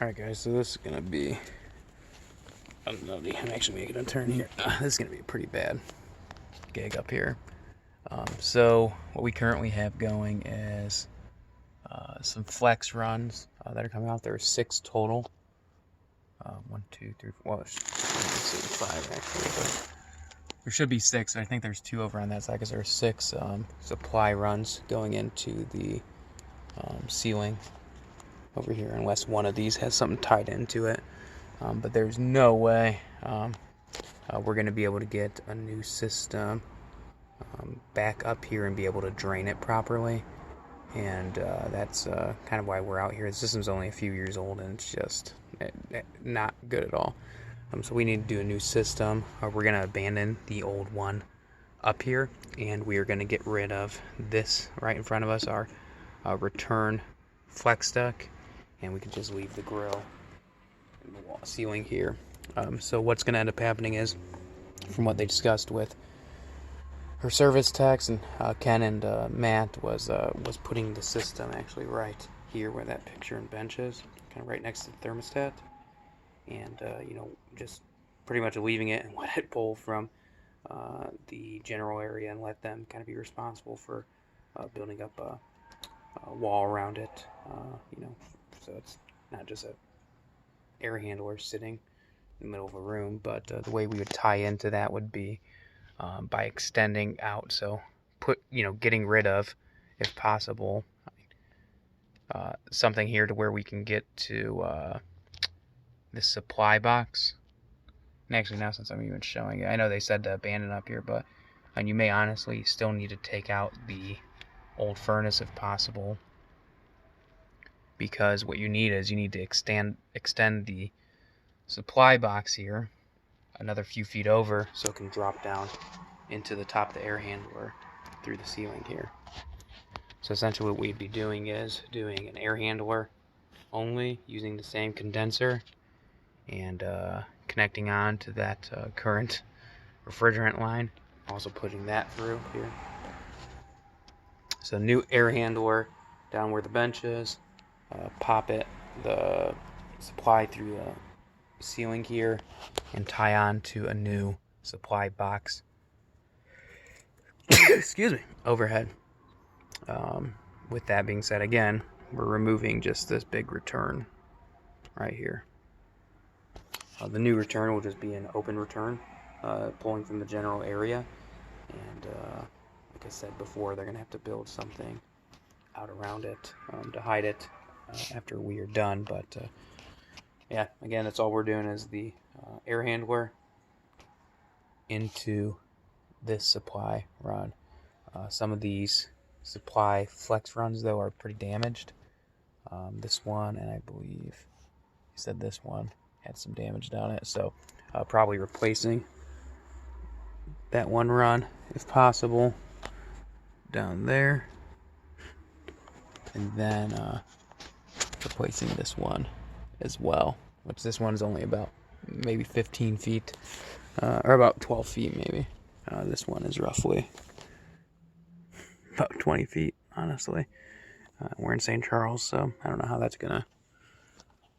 Alright guys, so this is going to be, I'm actually making a turn here. This is going to be a pretty bad gig up here. So what we currently have going is some flex runs that are coming out. There are 6 total. 1, 2, 3, 4, well, let's see, 5 actually, but there should be 6. I think there's 2 over on that side because there are 6 supply runs going into the ceiling over here, unless one of these has something tied into it. But there's no way we're going to be able to get a new system back up here and be able to drain it properly. And that's kind of why we're out here. The system's only a few years old and it's just not good at all. So we need to do a new system. We're going to abandon the old one up here, and we are going to get rid of this right in front of us, our return flex duct, and we can just leave the grill in the wall ceiling here. So what's going to end up happening is, from what they discussed with her service techs and Ken and Matt, was putting the system actually right here where that picture and bench is, kind of right next to the thermostat, and just pretty much leaving it and let it pull from the general area and let them kind of be responsible for building up a wall around it, so it's not just a air handler sitting in the middle of a room. But the way we would tie into that would be by extending out. So getting rid of, if possible, something here to where we can get to this supply box. And actually, now since I'm even showing it, I know they said to abandon up here, but and you may honestly still need to take out the old furnace if possible, because what you need is you need to extend the supply box here another few feet over so it can drop down into the top of the air handler through the ceiling here. So essentially what we'd be doing is doing an air handler only, using the same condenser, and connecting on to that current refrigerant line, also putting that through here. So new air handler down where the bench is, pop the supply through the ceiling here, and tie on to a new supply box excuse me, overhead. With that being said, again, we're removing just this big return right here. The new return will just be an open return, pulling from the general area, and like I said before, they're going to have to build something out around it to hide it after we are done. But yeah, again, that's all we're doing is the air handler into this supply run. Some of these supply flex runs, though, are pretty damaged. This one, and I believe he said this one had some damage on it, so probably replacing that one run if possible down there, and then replacing this one as well, which this one is only about maybe 15 feet or about 12 feet maybe. This one is roughly about 20 feet, honestly. We're in St. Charles, so I don't know how that's gonna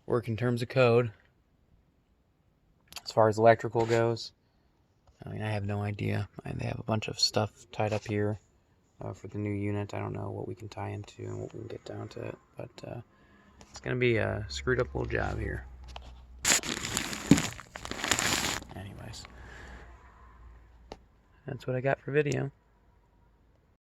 work in terms of code. As far as electrical goes, I mean, I have no idea. They have a bunch of stuff tied up here for the new unit. I don't know what we can tie into and what we can get down to it, but it's gonna be a screwed up little job here. Anyways, that's what I got for video.